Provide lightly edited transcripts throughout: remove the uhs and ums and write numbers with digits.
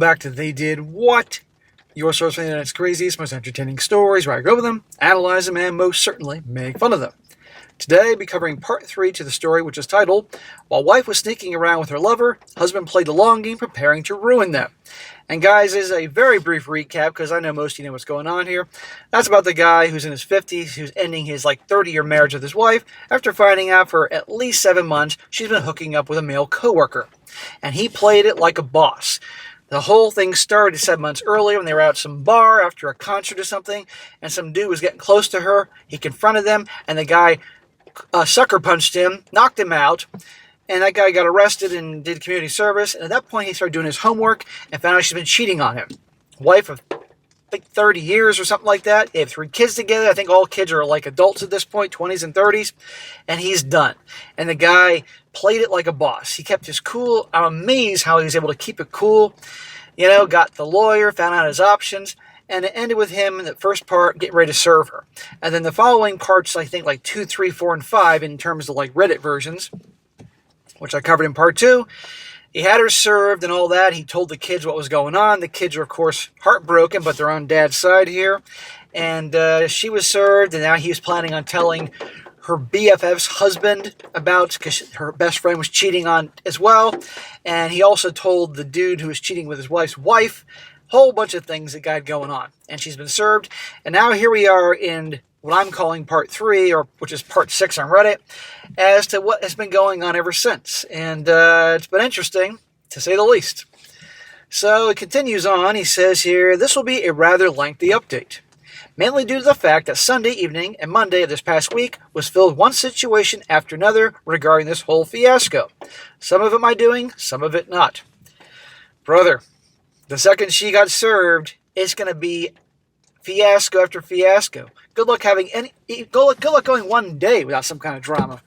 back to They Did What? Your source for the internet's craziest, most entertaining stories, where I go over them, analyze them, and most certainly make fun of them. Today, I'll be covering part 3 to the story, which is titled, While Wife Was Sneaking Around with Her Lover, Husband Played the Long Game Preparing to Ruin Them. And guys, this is a very brief recap, because I know most of you know what's going on here. That's about the guy who's in his 50s, who's ending his 30-year marriage with his wife, after finding out for at least 7 months she's been hooking up with a male coworker. And he played it like a boss. The whole thing started 7 months earlier when they were out at some bar after a concert or something, and some dude was getting close to her. He confronted them, and the guy sucker punched him, knocked him out, and that guy got arrested and did community service. And at that point, he started doing his homework and found out she's been cheating on him. Wife of 30 years or something like that. They have 3 kids together. I think all kids are adults at this point, 20s and 30s. And he's done. And the guy played it like a boss. He kept his cool. I'm amazed how he was able to keep it cool. Got the lawyer, found out his options. And it ended with him in the first part getting ready to serve her. And then the following parts, I think 2, 3, 4, and 5 in terms of Reddit versions, which I covered in part 2. He had her served and all that. He told the kids what was going on. The kids are, of course, heartbroken, but they're on Dad's side here. And she was served, and now he was planning on telling her BFF's husband about, because her best friend was cheating on as well. And he also told the dude who was cheating with his wife's wife, whole bunch of things that got going on. And she's been served. And now here we are in what I'm calling part 3, or which is part 6 on Reddit, as to what has been going on ever since. And it's been interesting, to say the least. So it continues on. He says here, this will be a rather lengthy update, mainly due to the fact that Sunday evening and Monday of this past week was filled with one situation after another regarding this whole fiasco. Some of it my doing, some of it not. Brother, the second she got served, it's going to be fiasco after fiasco. Good luck going one day without some kind of drama.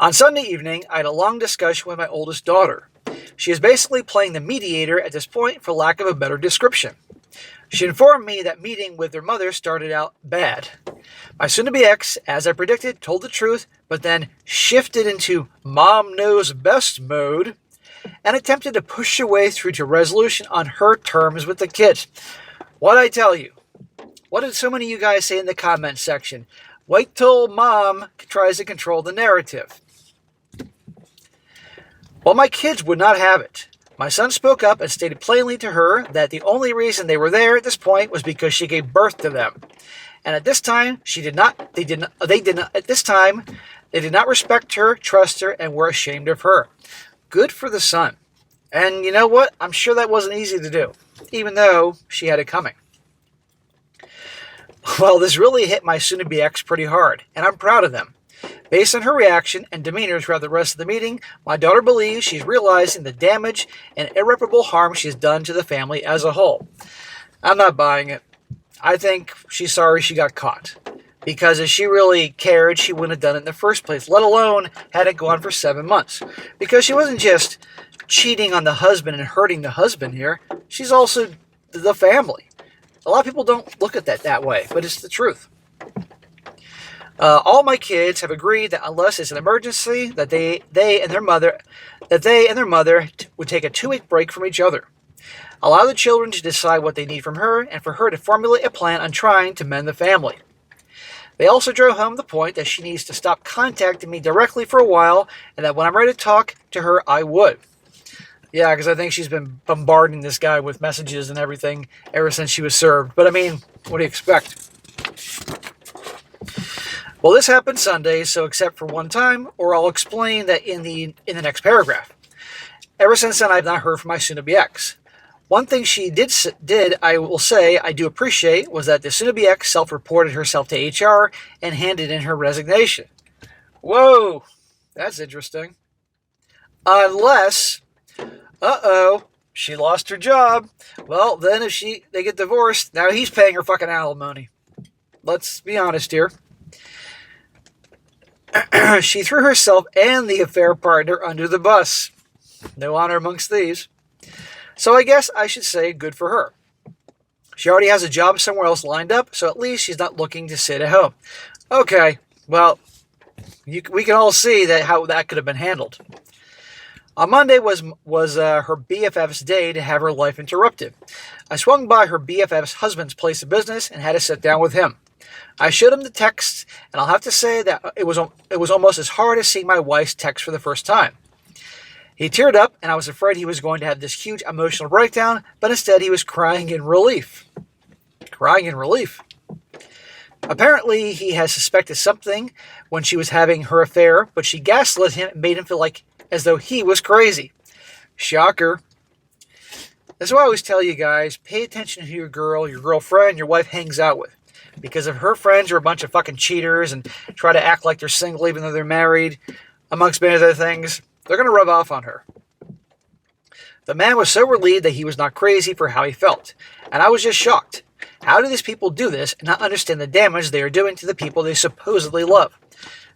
On Sunday evening, I had a long discussion with my oldest daughter. She is basically playing the mediator at this point, for lack of a better description. She informed me that meeting with her mother started out bad. My soon-to-be ex, as I predicted, told the truth, but then shifted into mom knows best mode and attempted to push her way through to resolution on her terms with the kids. What'd I tell you? What did so many of you guys say in the comment section? Wait till mom tries to control the narrative. Well, my kids would not have it. My son spoke up and stated plainly to her that the only reason they were there at this point was because she gave birth to them. And at this time, they did not respect her, trust her, and were ashamed of her. Good for the son. And you know what? I'm sure that wasn't easy to do, even though she had it coming. Well, this really hit my soon-to-be ex pretty hard, and I'm proud of them. Based on her reaction and demeanor throughout the rest of the meeting, my daughter believes she's realizing the damage and irreparable harm she's done to the family as a whole. I'm not buying it. I think she's sorry she got caught. Because if she really cared, she wouldn't have done it in the first place, let alone had it go on for 7 months. Because she wasn't just cheating on the husband and hurting the husband here. She's also the family. A lot of people don't look at that way, but it's the truth. All my kids have agreed that unless it's an emergency, that they and their mother would take a 2-week break from each other. Allow the children to decide what they need from her, and for her to formulate a plan on trying to mend the family. They also drove home the point that she needs to stop contacting me directly for a while, and that when I'm ready to talk to her, I would. Yeah, because I think she's been bombarding this guy with messages and everything ever since she was served. But I mean, what do you expect? Well, this happened Sunday, so except for one time, or I'll explain that in the next paragraph. Ever since then, I've not heard from my soon-to-be ex. One thing she did, I will say, I do appreciate, was that the soon-to-be ex self-reported herself to HR and handed in her resignation. Whoa, that's interesting. Unless, she lost her job. Well, then if they get divorced, now he's paying her fucking alimony. Let's be honest here. She threw herself and the affair partner under the bus. No honor amongst thieves. So I guess I should say good for her. She already has a job somewhere else lined up, so at least she's not looking to sit at home. Okay, well, we can all see how that could have been handled. On Monday was her BFF's day to have her life interrupted. I swung by her BFF's husband's place of business and had to sit down with him. I showed him the text, and I'll have to say that it was almost as hard as seeing my wife's text for the first time. He teared up, and I was afraid he was going to have this huge emotional breakdown, but instead he was crying in relief. Crying in relief. Apparently, he has suspected something when she was having her affair, but she gaslit him and made him feel like as though he was crazy. Shocker. That's why I always tell you guys, pay attention to who your girlfriend, your wife hangs out with. Because if her friends are a bunch of fucking cheaters and try to act like they're single even though they're married, amongst many other things, they're going to rub off on her. The man was so relieved that he was not crazy for how he felt. And I was just shocked. How do these people do this and not understand the damage they are doing to the people they supposedly love?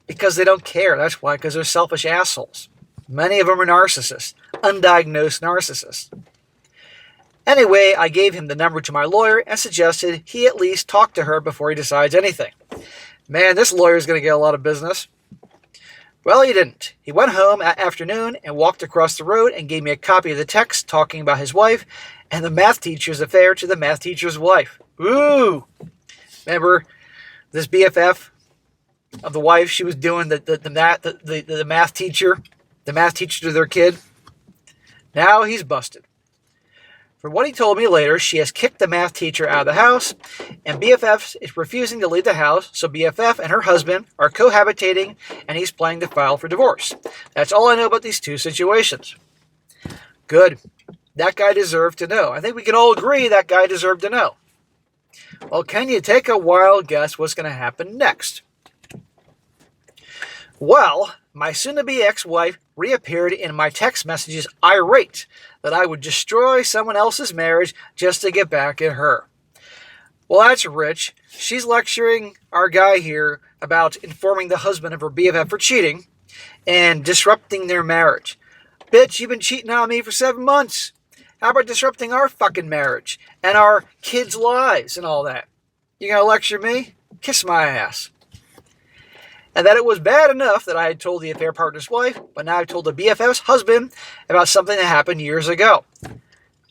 Because they don't care. That's why, because they're selfish assholes. Many of them are narcissists. Undiagnosed narcissists. Anyway, I gave him the number to my lawyer and suggested he at least talk to her before he decides anything. Man, this lawyer is going to get a lot of business. Well, he didn't. He went home that afternoon and walked across the road and gave me a copy of the text talking about his wife and the math teacher's affair to the math teacher's wife. Ooh! Remember this BFF of the wife? She was doing the math teacher to their kid. Now he's busted. From what he told me later, she has kicked the math teacher out of the house, and BFF is refusing to leave the house, so BFF and her husband are cohabitating, and he's planning to file for divorce. That's all I know about these two situations. Good. That guy deserved to know. I think we can all agree that guy deserved to know. Well, can you take a wild guess what's going to happen next? Well, my soon-to-be ex-wife reappeared in my text messages irate that I would destroy someone else's marriage just to get back at her. Well, that's rich. She's lecturing our guy here about informing the husband of her BFF for cheating and disrupting their marriage. Bitch, you've been cheating on me for 7 months. How about disrupting our fucking marriage and our kids' lives and all that? You gonna lecture me? Kiss my ass. And that it was bad enough that I had told the affair partner's wife, but now I've told the BFF's husband about something that happened years ago.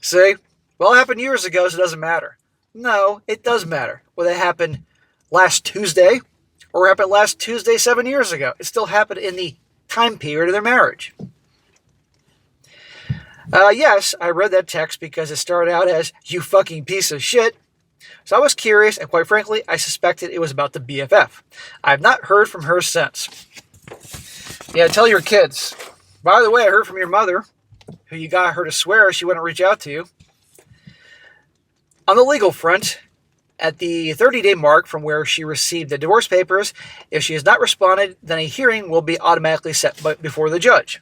See? Well, it happened years ago, so it doesn't matter. No, it does matter. Whether it happened last Tuesday or happened last Tuesday 7 years ago. It still happened in the time period of their marriage. Yes, I read that text because it started out as, "You fucking piece of shit." So I was curious, and quite frankly, I suspected it was about the BFF. I have not heard from her since. Yeah, tell your kids. By the way, I heard from your mother, who you got her to swear she wouldn't reach out to you. On the legal front, at the 30-day mark from where she received the divorce papers, if she has not responded, then a hearing will be automatically set before the judge.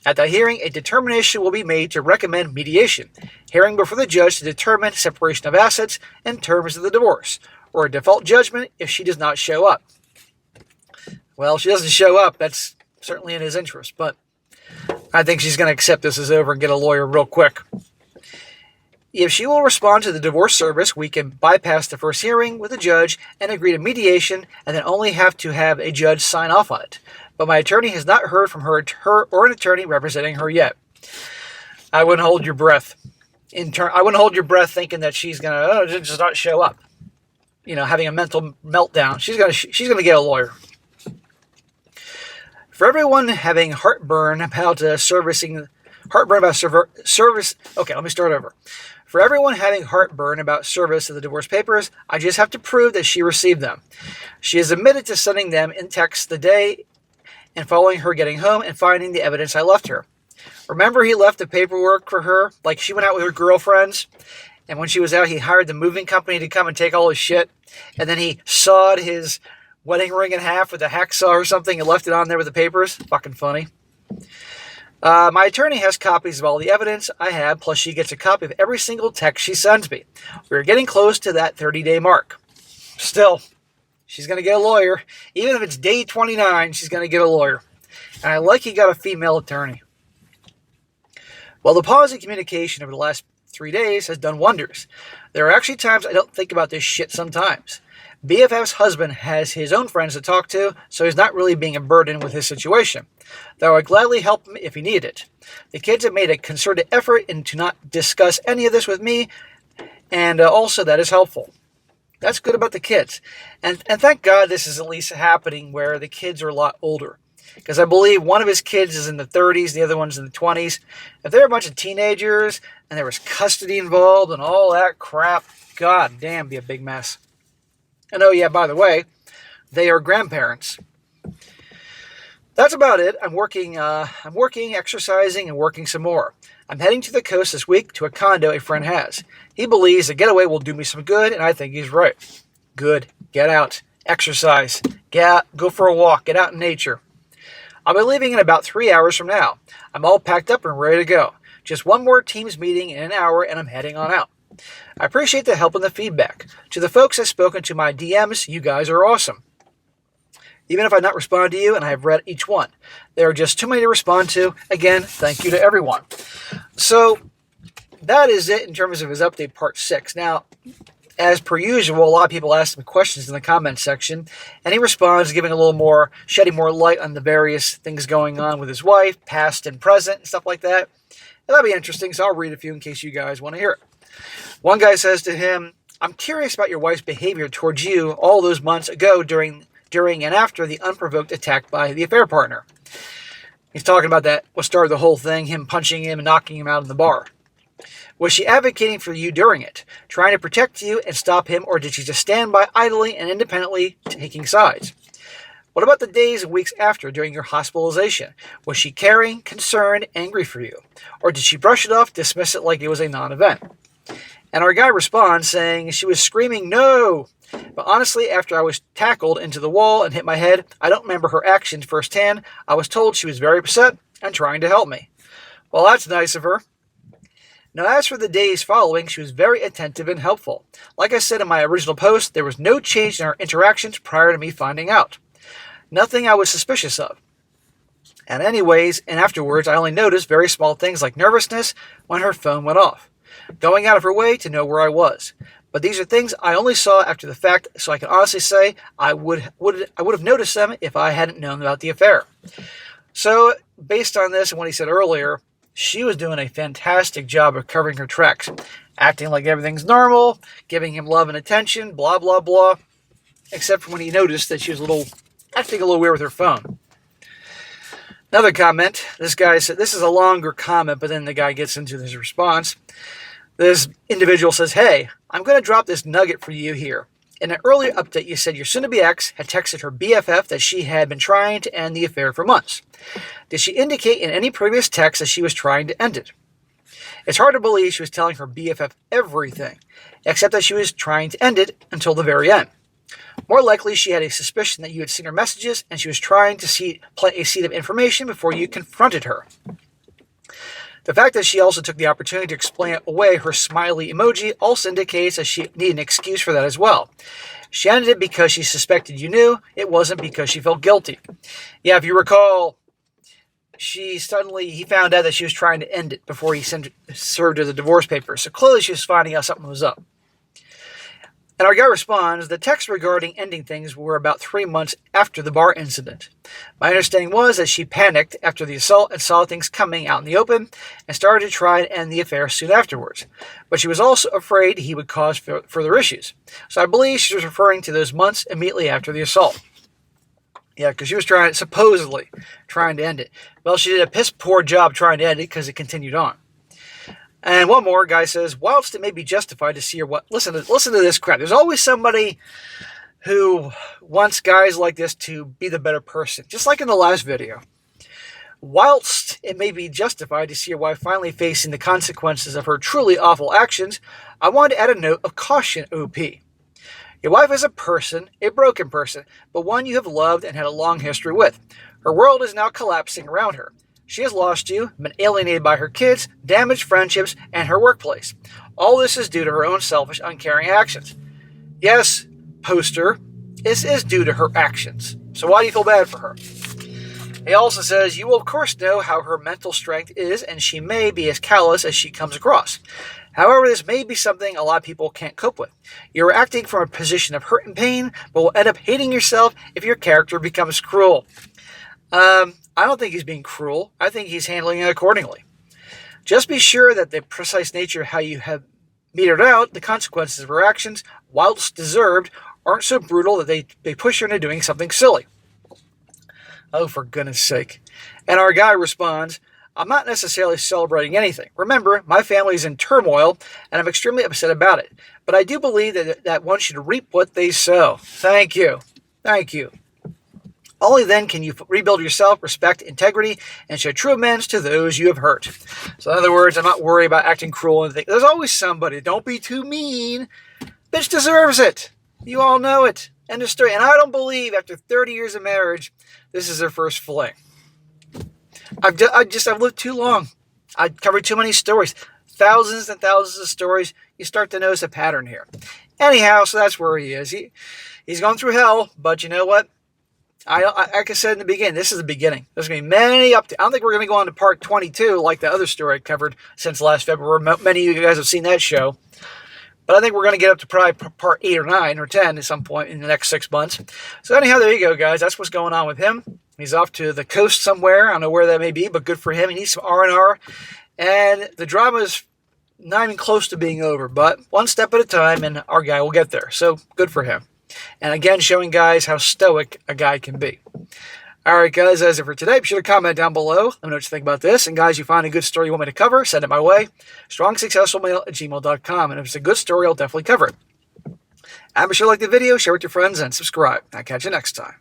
At that hearing, a determination will be made to recommend mediation, hearing before the judge to determine separation of assets and terms of the divorce, or a default judgment if she does not show up. Well, if she doesn't show up, that's certainly in his interest, but I think she's going to accept this as over and get a lawyer real quick. If she will respond to the divorce service, we can bypass the first hearing with the judge and agree to mediation and then only have to have a judge sign off on it. But my attorney has not heard from her or an attorney representing her yet. I wouldn't hold your breath. I wouldn't hold your breath thinking that she's going to just not show up. You know, having a mental meltdown. She's going to get a lawyer. For everyone having heartburn about service. Okay, let me start over. For everyone having heartburn about service of the divorce papers, I just have to prove that she received them. She has admitted to sending them in text the day and following her getting home and finding the evidence I left her. Remember he left the paperwork for her? Like she went out with her girlfriends, and when she was out, he hired the moving company to come and take all his shit, and then he sawed his wedding ring in half with a hacksaw or something and left it on there with the papers? Fucking funny. My attorney has copies of all the evidence I have, plus she gets a copy of every single text she sends me. We're getting close to that 30-day mark. Still, she's going to get a lawyer. Even if it's day 29, she's going to get a lawyer. And I like he got a female attorney. Well, the pause in communication over the last 3 days has done wonders. There are actually times I don't think about this shit sometimes. BFF's husband has his own friends to talk to, so he's not really being a burden with his situation, though I'd gladly help him if he needed it. The kids have made a concerted effort to not discuss any of this with me, and also that is helpful. That's good about the kids. And thank God this is at least happening where the kids are a lot older. Because I believe one of his kids is in the 30s, the other one's in the 20s. If they're a bunch of teenagers and there was custody involved and all that crap, god damn, be a big mess. And oh yeah, by the way, they are grandparents. That's about it. I'm working, exercising, and working some more. I'm heading to the coast this week to a condo a friend has. He believes a getaway will do me some good, and I think he's right. Good. Get out. Exercise. Get out. Go for a walk. Get out in nature. I'll be leaving in about 3 hours from now. I'm all packed up and ready to go. Just one more Teams meeting in an hour, and I'm heading on out. I appreciate the help and the feedback. To the folks I've spoken to my DMs, you guys are awesome. Even if I not respond to you, and I have read each one. There are just too many to respond to. Again, thank you to everyone. So, that is it in terms of his update part 6. Now, as per usual, a lot of people ask him questions in the comments section, and he responds, giving a little more, shedding more light on the various things going on with his wife, past and present, and stuff like that. And that'll be interesting, so I'll read a few in case you guys want to hear it. One guy says to him, I'm curious about your wife's behavior towards you all those months ago during and after the unprovoked attack by the affair partner. He's talking about that, what started the whole thing, him punching him and knocking him out of the bar. Was she advocating for you during it, trying to protect you and stop him, or did she just stand by idly and independently taking sides? What about the days and weeks after during your hospitalization? Was she caring, concerned, angry for you? Or did she brush it off, dismiss it like it was a non-event? And our guy responds saying she was screaming, no! But honestly, after I was tackled into the wall and hit my head, I don't remember her actions firsthand. I was told she was very upset and trying to help me. Well, that's nice of her. Now, as for the days following, she was very attentive and helpful. Like I said in my original post, there was no change in our interactions prior to me finding out. Nothing I was suspicious of. And anyways, and afterwards, I only noticed very small things like nervousness when her phone went off. Going out of her way to know where I was. But these are things I only saw after the fact, so I can honestly say I would have noticed them if I hadn't known about the affair. So, based on this and what he said earlier, she was doing a fantastic job of covering her tracks, acting like everything's normal, giving him love and attention, blah, blah, blah, except for when he noticed that she was acting a little weird with her phone. Another comment, this guy said, this is a longer comment, but then the guy gets into his response. This individual says, hey, I'm going to drop this nugget for you here. In an earlier update, you said your soon-to-be ex had texted her BFF that she had been trying to end the affair for months. Did she indicate in any previous text that she was trying to end it? It's hard to believe she was telling her BFF everything, except that she was trying to end it until the very end. More likely, she had a suspicion that you had seen her messages, and she was trying to plant a seed of information before you confronted her. The fact that she also took the opportunity to explain away her smiley emoji also indicates that she needed an excuse for that as well. She ended it because she suspected you knew. It wasn't because she felt guilty. Yeah, if you recall, he found out that she was trying to end it before he served her the divorce papers. So clearly she was finding out something was up. And our guy responds, the texts regarding ending things were about 3 months after the bar incident. My understanding was that she panicked after the assault and saw things coming out in the open and started to try and end the affair soon afterwards. But she was also afraid he would cause further issues. So I believe she was referring to those months immediately after the assault. Yeah, because she was supposedly trying to end it. Well, she did a piss poor job trying to end it because it continued on. And one more guy says, whilst it may be justified to see her listen to this crap. There's always somebody who wants guys like this to be the better person. Just like in the last video. Whilst it may be justified to see your wife finally facing the consequences of her truly awful actions, I wanted to add a note of caution, OP. Your wife is a person, a broken person, but one you have loved and had a long history with. Her world is now collapsing around her. She has lost you, been alienated by her kids, damaged friendships, and her workplace. All this is due to her own selfish, uncaring actions. Yes, poster, this is due to her actions. So why do you feel bad for her? He also says, you will of course know how her mental strength is, and she may be as callous as she comes across. However, this may be something a lot of people can't cope with. You're acting from a position of hurt and pain, but will end up hating yourself if your character becomes cruel. I don't think he's being cruel. I think he's handling it accordingly. Just be sure that the precise nature of how you have metered out the consequences of your actions, whilst deserved, aren't so brutal that they push you into doing something silly. Oh, for goodness sake. And our guy responds, I'm not necessarily celebrating anything. Remember, my family is in turmoil, and I'm extremely upset about it. But I do believe that one should reap what they sow. Thank you. Thank you. Only then can you rebuild yourself, respect, integrity, and show true amends to those you have hurt. So in other words, I'm not worried about acting cruel and things. There's always somebody. Don't be too mean. Bitch deserves it. You all know it. End of story. And I don't believe after 30 years of marriage, this is their first fling. I've lived too long. I've covered too many stories. Thousands and thousands of stories. You start to notice a pattern here. Anyhow, so that's where he is. He's gone through hell, but you know what? Like I said in the beginning, this is the beginning. There's going to be many I don't think we're going to go on to part 22 like the other story I covered since last February. Many of you guys have seen that show. But I think we're going to get up to probably part 8 or 9 or 10 at some point in the next 6 months. So anyhow, there you go, guys. That's what's going on with him. He's off to the coast somewhere. I don't know where that may be, but good for him. He needs some R&R. And the drama is not even close to being over, but one step at a time, and our guy will get there. So good for him. And again, showing guys how stoic a guy can be. All right, guys, that's it for today. Be sure to comment down below. Let me know what you think about this. And guys, you find a good story you want me to cover, send it my way. strongsuccessfulmale@gmail.com. And if it's a good story, I'll definitely cover it. And be sure to like the video, share it with your friends, and subscribe. I'll catch you next time.